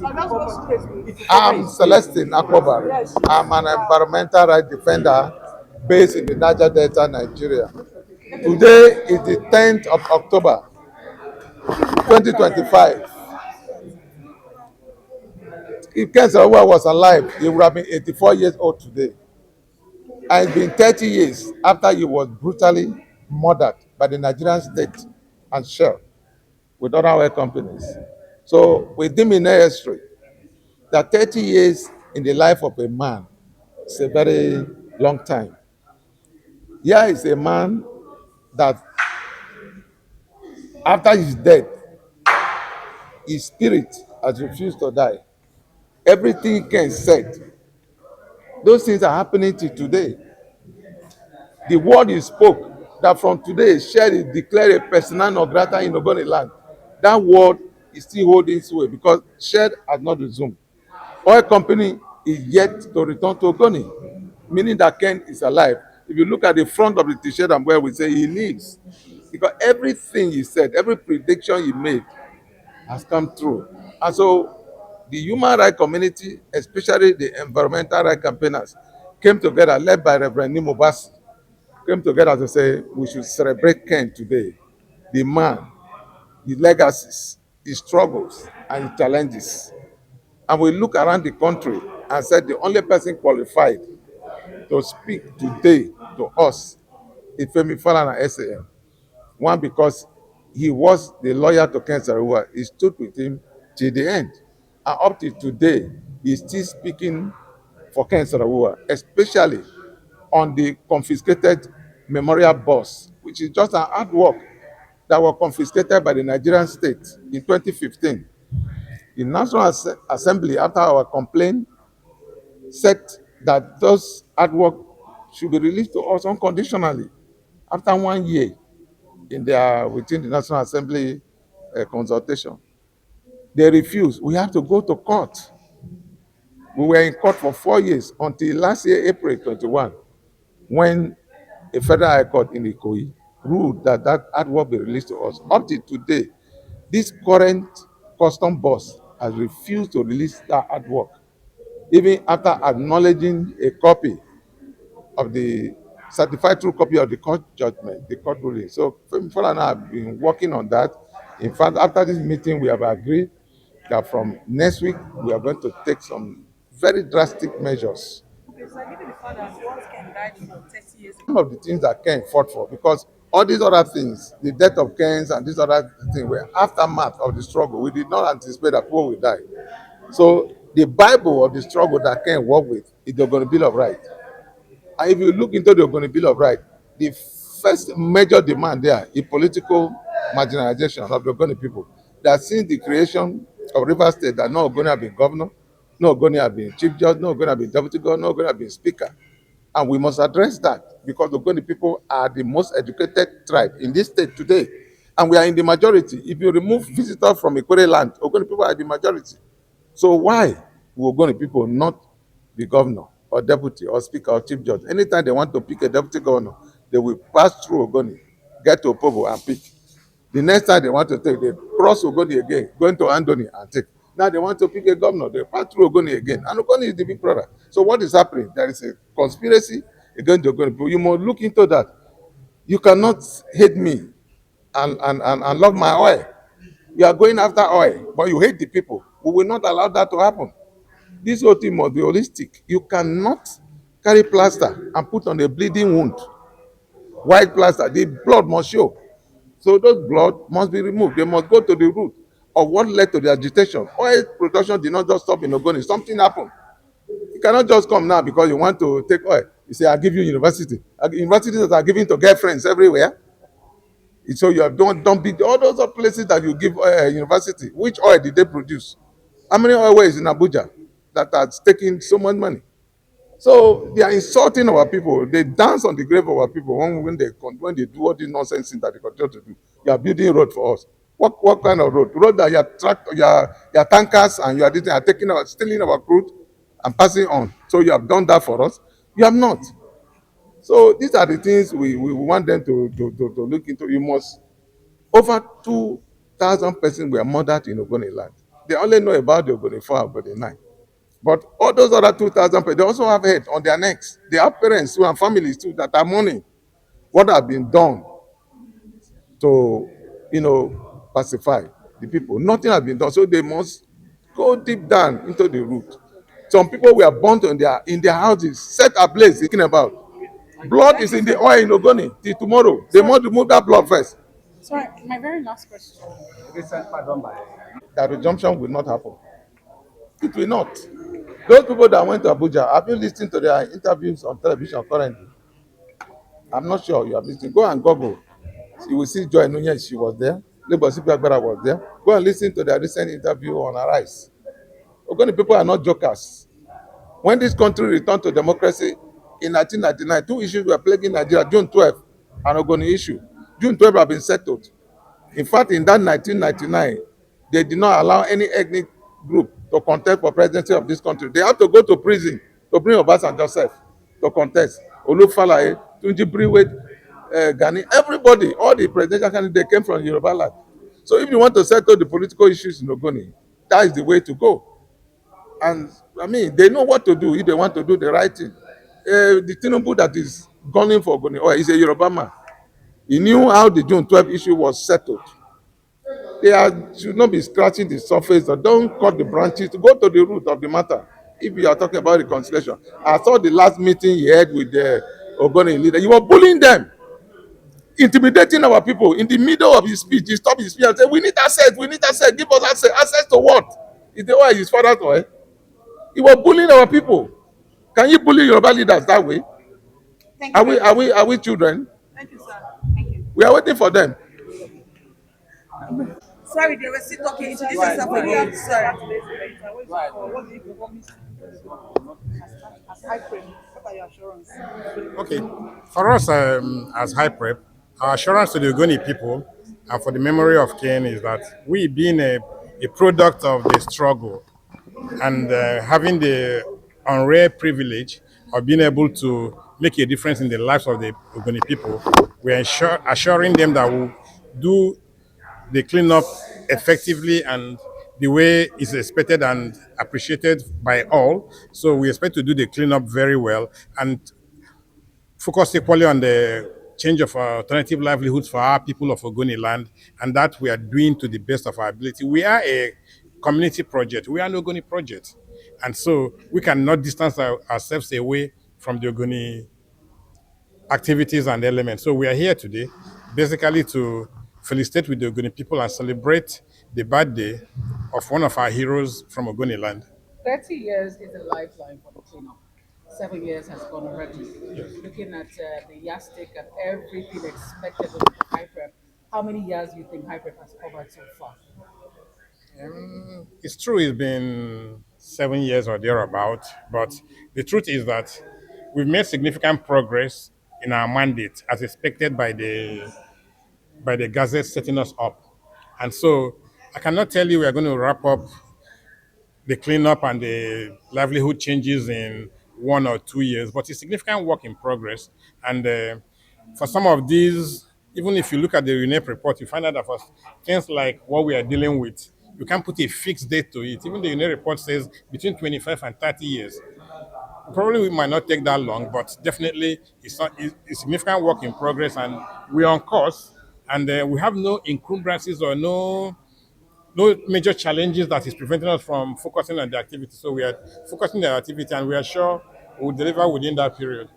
I'm Celestine Akpobari. I'm an environmental rights defender based in the Niger Delta, Nigeria. Today is the 10th of October, 2025. If Ken Saro-Wiwa was alive, he would have been 84 years old today. And it's been 30 years after he was brutally murdered by the Nigerian state and Shell with other oil companies. So we deem it necessary that 30 years in the life of a man is a very long time. Here is a man that after his death, his spirit has refused to die. Everything Ken said, those things are happening till today. The word he spoke, that from today, Shell is declared a persona non grata in Ogoni land. That word is still holding sway because Shell has not resumed. Oil company is yet to return to Ogoni, meaning that Ken is alive. If you look at the front of the t-shirt and where we say he lives, because everything he said, every prediction he made has come true. And so the human rights community, especially the environmental rights campaigners, came together, led by Reverend Nimobasi, came together to say we should celebrate Ken today, the man, his legacies, his struggles, and his challenges. And we look around the country and said the only person qualified to speak today to us is Femi Falana SAM. One, because he was the lawyer to Ken Saro-Wiwa. He stood with him till the end. And up to today, he's still speaking for Ken Saro-Wiwa, especially on the confiscated memorial bus, which is just an artwork that was confiscated by the Nigerian state in 2015. The National Assembly, after our complaint, said that those artwork should be released to us unconditionally after 1 year in their within the National Assembly consultation. They refused. We have to go to court. We were in court for 4 years until last year, April 21, when a federal high court in Ikoyi ruled that that artwork be released to us. Up to today, this current custom boss has refused to release that artwork, even after acknowledging a copy of the certified true copy of the court judgment, the court ruling. So Femi and I have been working on that. In fact, after this meeting, we have agreed that from next week, we are going to take some very drastic measures. Okay, so given the fact that once Ken died 30 years Some ago, of the things that Ken fought for, because all these other things, the death of Ken and these other things were aftermath of the struggle. We did not anticipate that people will die. So the Bible of the struggle that Ken worked with is the Ogoni Bill of Rights. And if you look into the Ogoni Bill of Rights, the first major demand there is political marginalization of the Ogoni people. That since the creation of River State, that no Ogoni have been governor, no Ogoni have been chief judge, no Ogoni have been deputy governor, no Ogoni have been speaker. And we must address that because the Ogoni people are the most educated tribe in this state today. And we are in the majority. If you remove visitors from Ikwere land, Ogoni people are the majority. So why will Ogoni people not be governor or deputy or speaker or chief judge? Anytime they want to pick a deputy governor, they will pass through Ogoni, get to Opobo and pick. The next time they want to take, they cross Ogoni again, going to Andoni and take. Now they want to pick a governor, they pass through Ogoni again. And Ogoni is the big brother. So what is happening? There is a conspiracy against the Ogoni people. You must look into that. You cannot hate me and love my oil. You are going after oil, but you hate the people. We will not allow that to happen. This whole thing must be holistic. You cannot carry plaster and put on a bleeding wound. White plaster, the blood must show. So those blood must be removed. They must go to the root of what led to the agitation. Oil production did not just stop in Ogoni. Something happened. You cannot just come now because you want to take oil. You say, I'll give you university. Universities that are giving to girlfriends everywhere. So you have don't be all those are places that you give university. Which oil did they produce? How many oil wells in Abuja that are taking so much money? So they are insulting our people. They dance on the grave of our people when they do all these nonsense things that they continue to do. You are building road for us. What kind of road? Road that your tankers and are taking stealing our crude and passing on. So you have done that for us. You have not. So these are the things we want them to look into. You must over 2,000 persons were murdered in Ogoni land. They only know about the Ogoni 4, Ogoni 9. But all those other 2,000 people, they also have head on their necks. They have parents too and families too that are mourning what has been done to, pacify the people. Nothing has been done, so they must go deep down into the root. Some people were burnt in their houses, set ablaze, thinking about. Blood is in the oil in Ogoni till tomorrow. They So, must remove that blood first. sorry, my very last question. That resumption will not happen. It will not. Those people that went to Abuja, have you listened to their interviews on television currently? I'm not sure you have listened. Go and Google. You will see Joy Nunez, she was there. Lagos Agbara was there. Go and listen to their recent interview on Arise. Ogoni people are not jokers. When this country returned to democracy in 1999, two issues were plaguing Nigeria, June 12th and Ogoni issue. June 12th have been settled. In fact, in that 1999, they did not allow any ethnic group to contest for presidency of this country. They have to go to prison to bring Obasanjo Joseph to contest. Olufalaye, Tunji Briwe, Gani, everybody, all the presidential candidates came from Yoruba land. So if you want to settle the political issues in Ogoni, that is the way to go. And I mean, they know what to do if they want to do the right thing. The Tinubu that is gunning for Ogoni, or is a Yoruba man. He knew how the June 12th issue was settled. Should not be scratching the surface, or don't cut the branches, to go to the root of the matter. If you are talking about reconciliation, I saw the last meeting he had with the Ogoni leader. You were bullying them, intimidating our people. In the middle of his speech, he stopped his speech and said, "We need access, we need access, give us access. Access to what? Is the way his father's way?" He was bullying our people. Can you bully Yoruba leaders that way? Thank you Are we very are much. we are we children? Thank you, sir. Thank you. We are waiting for them. Sorry, they were still talking. Introduce yourself again. Sorry. As high frame, what are your assurance? Okay, for us as High Prep, our assurance to the Ogoni people and for the memory of Ken is that we, being a product of the struggle and having the unrare privilege of being able to make a difference in the lives of the Ogoni people, we are assuring them that we'll do the cleanup effectively and the way is expected and appreciated by all. So we expect to do the cleanup very well and focus equally on the change of alternative livelihoods for our people of Ogoni land, and that we are doing to the best of our ability. We are a community project. We are an Ogoni project. And so we cannot distance ourselves away from the Ogoni activities and elements. So we are here today basically to felicitate with the Ogoni people and celebrate the birthday of one of our heroes from Ogoni land. 30 years is a lifeline for the cleanup. 7 years has gone already. Looking at the yardstick and everything expected of HyPrep, how many years do you think HyPrep has covered so far? It's true it's been 7 years or thereabout, but the truth is that we've made significant progress in our mandate as expected by the Gazette setting us up. And so I cannot tell you we are going to wrap up the cleanup and the livelihood changes in 1 or 2 years, but it's significant work in progress. And for some of these, even if you look at the UNEP report, you find out that for things like what we are dealing with, you can't put a fixed date to it. Even the UNEP report says between 25 and 30 years. Probably it might not take that long, but definitely it's significant work in progress, and we're on course. And we have no encumbrances or no major challenges that is preventing us from focusing on the activity. So we are focusing on the activity, and we are sure we'll deliver within that period.